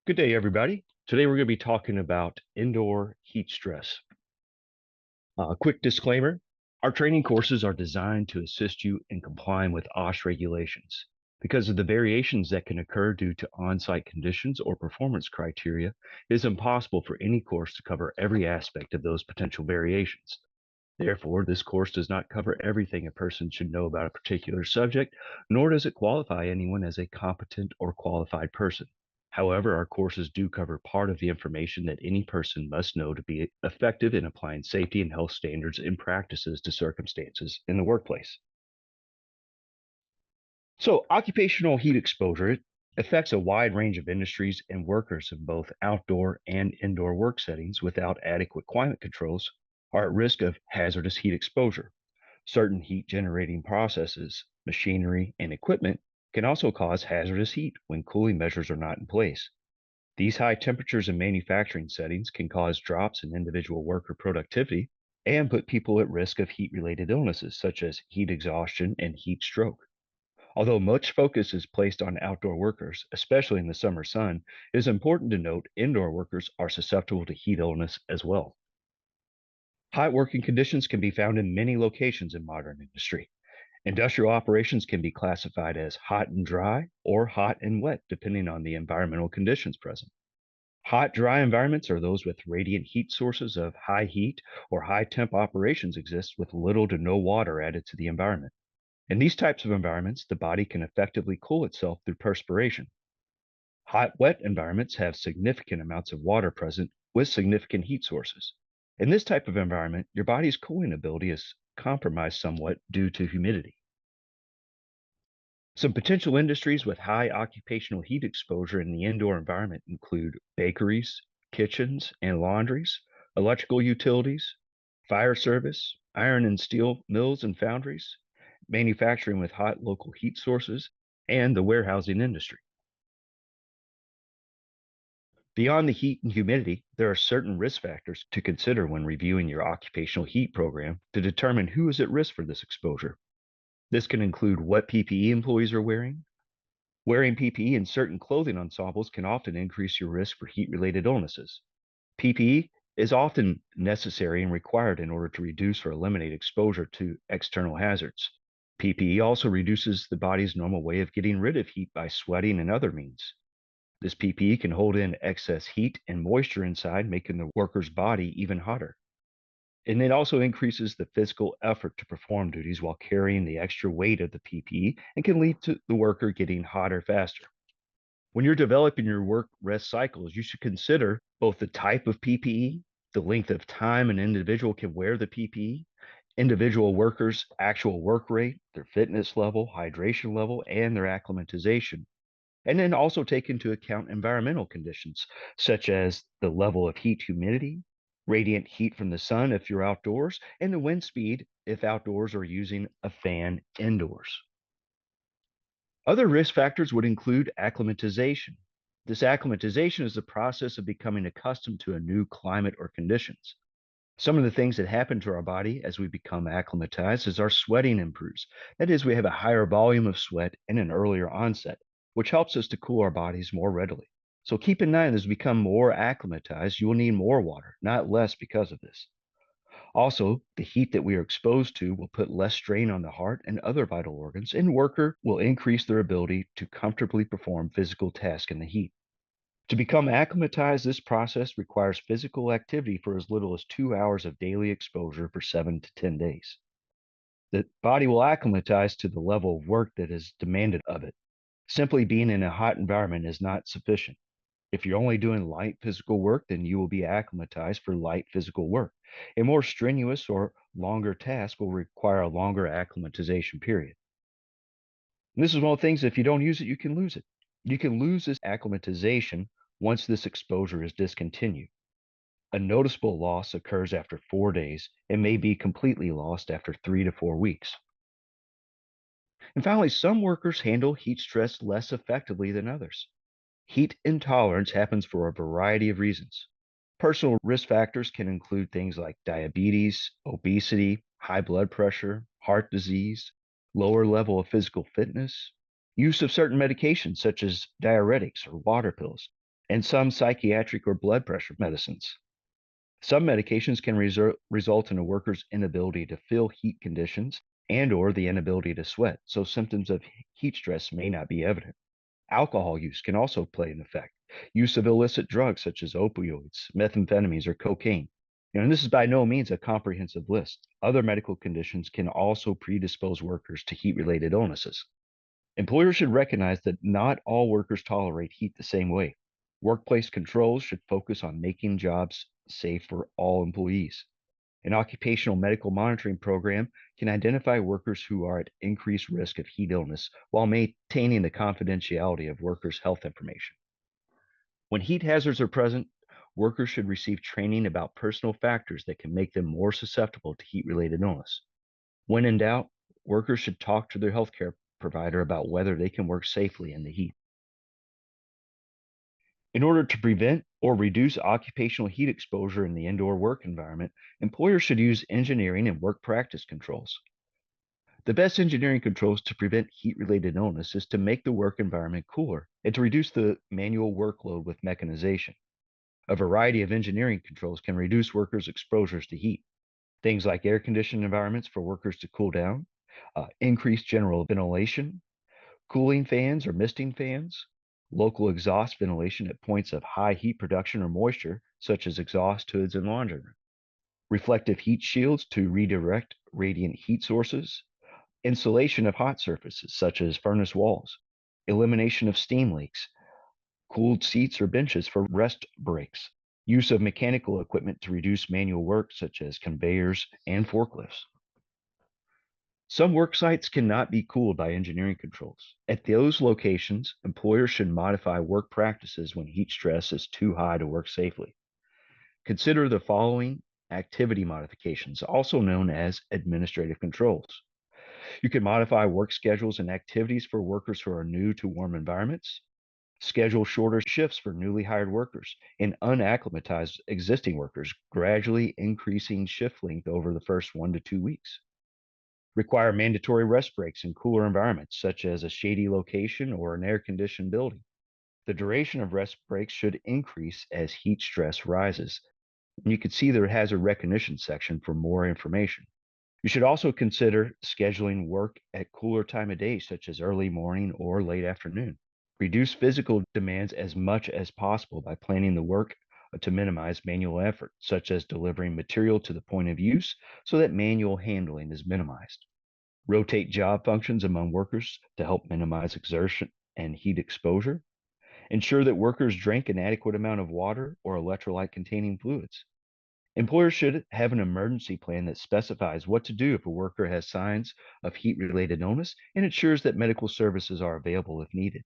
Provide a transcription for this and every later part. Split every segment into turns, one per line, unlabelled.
Good day, everybody. Today we're going to be talking about indoor heat stress. Quick disclaimer, our training courses are designed to assist you in complying with OSH regulations. Because of the variations that can occur due to on-site conditions or performance criteria, it is impossible for any course to cover every aspect of those potential variations. Therefore, this course does not cover everything a person should know about a particular subject, nor does it qualify anyone as a competent or qualified person. However, our courses do cover part of the information that any person must know to be effective in applying safety and health standards and practices to circumstances in the workplace. So, occupational heat exposure affects a wide range of industries and workers in both outdoor and indoor work settings without adequate climate controls are at risk of hazardous heat exposure. Certain heat generating processes, machinery, and equipment can also cause hazardous heat when cooling measures are not in place. These high temperatures in manufacturing settings can cause drops in individual worker productivity and put people at risk of heat related illnesses such as heat exhaustion and heat stroke. Although much focus is placed on outdoor workers, especially in the summer sun, it is important to note indoor workers are susceptible to heat illness as well. Hot working conditions can be found in many locations in modern industry. Industrial operations can be classified as hot and dry or hot and wet, depending on the environmental conditions present. Hot, dry environments are those with radiant heat sources of high heat or high temp operations exist with little to no water added to the environment. In these types of environments, the body can effectively cool itself through perspiration. Hot, wet environments have significant amounts of water present with significant heat sources. In this type of environment, your body's cooling ability is compromised somewhat due to humidity. Some potential industries with high occupational heat exposure in the indoor environment include bakeries, kitchens and laundries, electrical utilities, fire service, iron and steel mills and foundries, manufacturing with hot local heat sources, and the warehousing industry. Beyond the heat and humidity, there are certain risk factors to consider when reviewing your occupational heat program to determine who is at risk for this exposure. This can include what PPE employees are wearing. Wearing PPE in certain clothing ensembles can often increase your risk for heat-related illnesses. PPE is often necessary and required in order to reduce or eliminate exposure to external hazards. PPE also reduces the body's normal way of getting rid of heat by sweating and other means. This PPE can hold in excess heat and moisture inside, making the worker's body even hotter. And it also increases the physical effort to perform duties while carrying the extra weight of the PPE and can lead to the worker getting hotter faster. When you're developing your work rest cycles, you should consider both the type of PPE, the length of time an individual can wear the PPE, individual workers' actual work rate, their fitness level, hydration level, and their acclimatization. And then also take into account environmental conditions, such as the level of heat humidity, radiant heat from the sun if you're outdoors, and the wind speed if outdoors or using a fan indoors. Other risk factors would include acclimatization. This acclimatization is the process of becoming accustomed to a new climate or conditions. Some of the things that happen to our body as we become acclimatized is our sweating improves. That is, we have a higher volume of sweat and an earlier onset, which helps us to cool our bodies more readily. So keep in mind, as you become more acclimatized, you will need more water, not less because of this. Also, the heat that we are exposed to will put less strain on the heart and other vital organs, and worker will increase their ability to comfortably perform physical tasks in the heat. To become acclimatized, this process requires physical activity for as little as 2 hours of daily exposure for 7 to 10 days. The body will acclimatize to the level of work that is demanded of it. Simply being in a hot environment is not sufficient. If you're only doing light physical work, then you will be acclimatized for light physical work. A more strenuous or longer task will require a longer acclimatization period. And this is one of the things, if you don't use it, you can lose it. You can lose this acclimatization once this exposure is discontinued. A noticeable loss occurs after 4 days and may be completely lost after 3 to 4 weeks. And finally, some workers handle heat stress less effectively than others. Heat intolerance happens for a variety of reasons. Personal risk factors can include things like diabetes, obesity, high blood pressure, heart disease, lower level of physical fitness, use of certain medications such as diuretics or water pills, and some psychiatric or blood pressure medicines. Some medications can result in a worker's inability to feel heat conditions and or the inability to sweat, so symptoms of heat stress may not be evident. Alcohol use can also play an effect. Use of illicit drugs such as opioids, methamphetamines, or cocaine. And this is by no means a comprehensive list. Other medical conditions can also predispose workers to heat-related illnesses. Employers should recognize that not all workers tolerate heat the same way. Workplace controls should focus on making jobs safe for all employees. An occupational medical monitoring program can identify workers who are at increased risk of heat illness while maintaining the confidentiality of workers' health information. When heat hazards are present, workers should receive training about personal factors that can make them more susceptible to heat-related illness. When in doubt, workers should talk to their healthcare provider about whether they can work safely in the heat. In order to prevent or reduce occupational heat exposure in the indoor work environment, employers should use engineering and work practice controls. The best engineering controls to prevent heat-related illness is to make the work environment cooler and to reduce the manual workload with mechanization. A variety of engineering controls can reduce workers' exposures to heat. Things like air-conditioned environments for workers to cool down, increased general ventilation, cooling fans or misting fans, local exhaust ventilation at points of high heat production or moisture, such as exhaust hoods and laundry, reflective heat shields to redirect radiant heat sources, insulation of hot surfaces, such as furnace walls, elimination of steam leaks, cooled seats or benches for rest breaks, use of mechanical equipment to reduce manual work, such as conveyors and forklifts. Some work sites cannot be cooled by engineering controls. At those locations, employers should modify work practices when heat stress is too high to work safely. Consider the following activity modifications, also known as administrative controls. You can modify work schedules and activities for workers who are new to warm environments, schedule shorter shifts for newly hired workers, and unacclimatized existing workers, gradually increasing shift length over the first 1 to 2 weeks. Require mandatory rest breaks in cooler environments, such as a shady location or an air-conditioned building. The duration of rest breaks should increase as heat stress rises. And you can see the hazard recognition section for more information. You should also consider scheduling work at cooler time of day, such as early morning or late afternoon. Reduce physical demands as much as possible by planning the work to minimize manual effort, such as delivering material to the point of use so that manual handling is minimized. Rotate job functions among workers to help minimize exertion and heat exposure. Ensure that workers drink an adequate amount of water or electrolyte containing fluids. Employers should have an emergency plan that specifies what to do if a worker has signs of heat-related illness and ensures that medical services are available if needed.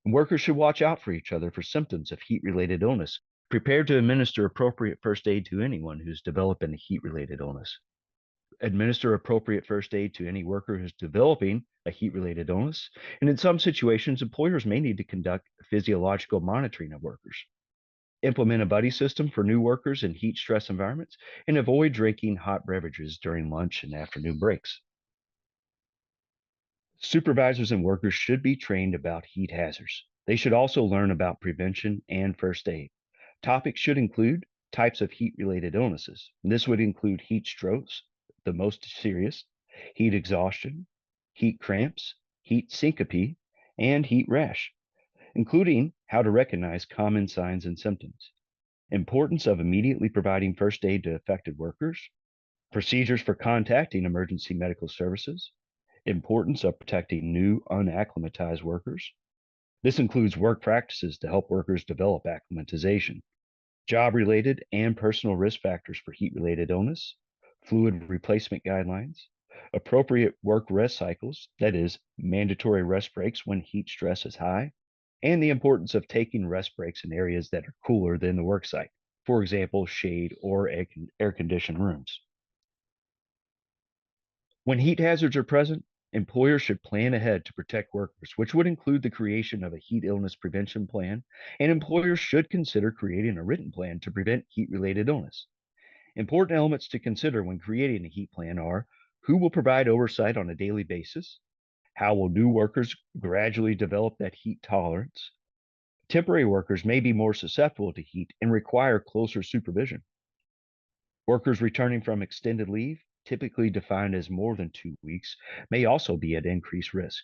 And workers should watch out for each other for symptoms of heat-related illness, prepared to administer appropriate first aid to anyone who's developing a heat-related illness. Administer appropriate first aid to any worker who's developing a heat-related illness, and in some situations, employers may need to conduct physiological monitoring of workers. Implement a buddy system for new workers in heat stress environments, and avoid drinking hot beverages during lunch and afternoon breaks. Supervisors and workers should be trained about heat hazards. They should also learn about prevention and first aid. Topics should include types of heat-related illnesses. This would include heat strokes, the most serious, heat exhaustion, heat cramps, heat syncope, and heat rash, including how to recognize common signs and symptoms. Importance of immediately providing first aid to affected workers, procedures for contacting emergency medical services, importance of protecting new unacclimatized workers. This includes work practices to help workers develop acclimatization, job-related and personal risk factors for heat-related illness, fluid replacement guidelines, appropriate work rest cycles, that is, mandatory rest breaks when heat stress is high, and the importance of taking rest breaks in areas that are cooler than the work site, for example, shade or air-conditioned rooms. When heat hazards are present, employers should plan ahead to protect workers, which would include the creation of a heat illness prevention plan, and employers should consider creating a written plan to prevent heat-related illness. Important elements to consider when creating a heat plan are who will provide oversight on a daily basis, how will new workers gradually develop that heat tolerance, Temporary workers may be more susceptible to heat and require closer supervision. Workers returning from extended leave, typically defined as more than 2 weeks, may also be at increased risk.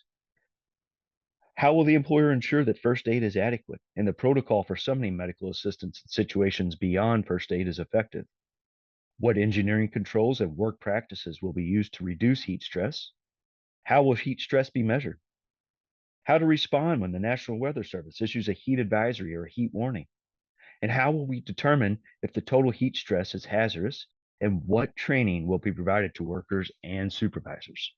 How will the employer ensure that first aid is adequate and the protocol for summoning medical assistance in situations beyond first aid is effective? What engineering controls and work practices will be used to reduce heat stress? How will heat stress be measured? How to respond when the National Weather Service issues a heat advisory or a heat warning? And how will we determine if the total heat stress is hazardous? And what training will be provided to workers and supervisors?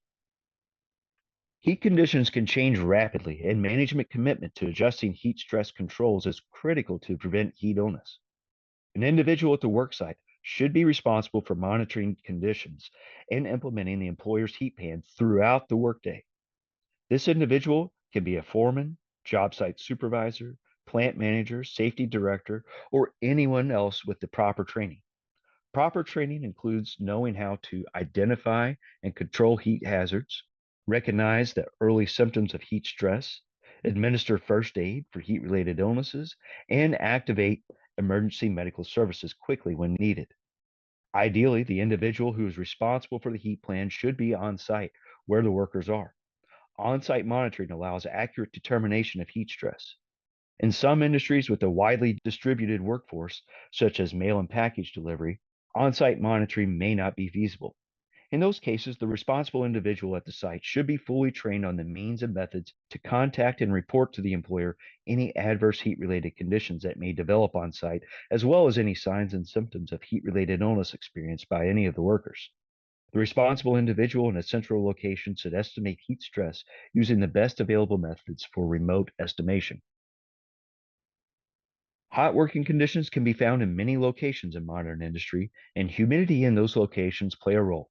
Heat conditions can change rapidly, and management commitment to adjusting heat stress controls is critical to prevent heat illness. An individual at the worksite should be responsible for monitoring conditions and implementing the employer's heat plan throughout the workday. This individual can be a foreman, job site supervisor, plant manager, safety director, or anyone else with the proper training. Proper training includes knowing how to identify and control heat hazards, recognize the early symptoms of heat stress, administer first aid for heat related illnesses, and activate emergency medical services quickly when needed. Ideally, the individual who is responsible for the heat plan should be on site where the workers are. On site monitoring allows accurate determination of heat stress. In some industries with a widely distributed workforce, such as mail and package delivery, on site monitoring may not be feasible. In those cases, the responsible individual at the site should be fully trained on the means and methods to contact and report to the employer any adverse heat related conditions that may develop on site, as well as any signs and symptoms of heat related illness experienced by any of the workers. The responsible individual in a central location should estimate heat stress using the best available methods for remote estimation. Hot working conditions can be found in many locations in modern industry, and humidity in those locations play a role.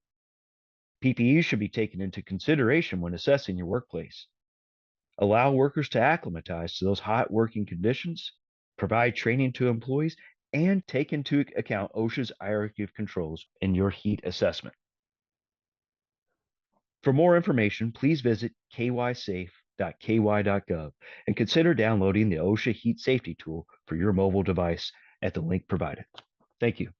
PPE should be taken into consideration when assessing your workplace. Allow workers to acclimatize to those hot working conditions, provide training to employees, and take into account OSHA's hierarchy of controls in your heat assessment. For more information, please visit kysafe.ky.gov and consider downloading the OSHA Heat Safety Tool for your mobile device at the link provided. Thank you.